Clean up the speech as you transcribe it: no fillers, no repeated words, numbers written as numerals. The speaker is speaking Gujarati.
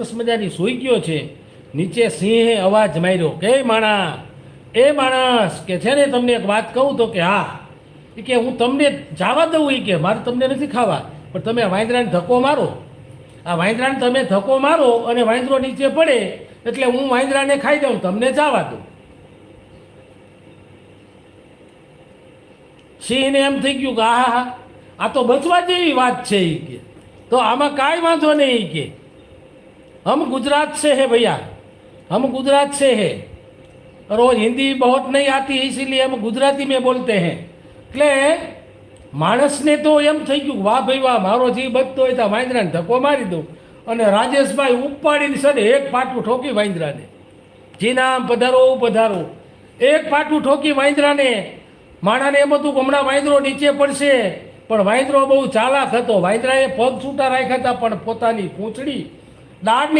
સરસ મજાની સૂઈ ગયો છે. નીચે સિંહે અવાજ માર્યો કે માણસ કે છે ને તમને એક વાત કહું તો કે હા. એ કે હું તમને જવા દઉં, એ કે મારે તમને નથી ખાવા, પણ તમે વાંદરાને ધક્કો મારો. આ વાંદરાને તમે ધક્કો મારો અને વાંદરો નીચે પડે એટલે હું વાંદરાને ખાઈ દઉં, તમને જવા દઉં. સિંહને એમ થઈ ગયું કે હા આ તો બચવા જેવી વાત છે. એ કે તો આમાં કાંઈ વાંધો નહીં. કે हम गुजरात से है भैया, हम गुजरात से है और वो हिंदी बहुत नहीं आती है, इसीलिए हम गुजराती में बोलते हैं. એટલે માણસને તો એમ થઈ ગયું વાહ ભાઈ વાહ, મારો જીવ બચતો હોય તો વાંદરાને ધક્કો મારી દઉં. અને રાજેશભાઈ ઉપાડીને સડે એક પાટું ઠોકી વાંદરાને. જી નામ પધારો પધારો. એક પાટું ઠોકી વાંદરાને. માણાને એમ હતું કે હમણાં વાંદરો નીચે પડશે, પણ વાંદરો બહુ ચાલાક હતો. વાંદરાએ પગ છૂટા રાખ્યા હતા, પણ પોતાની પૂંછડી દાળની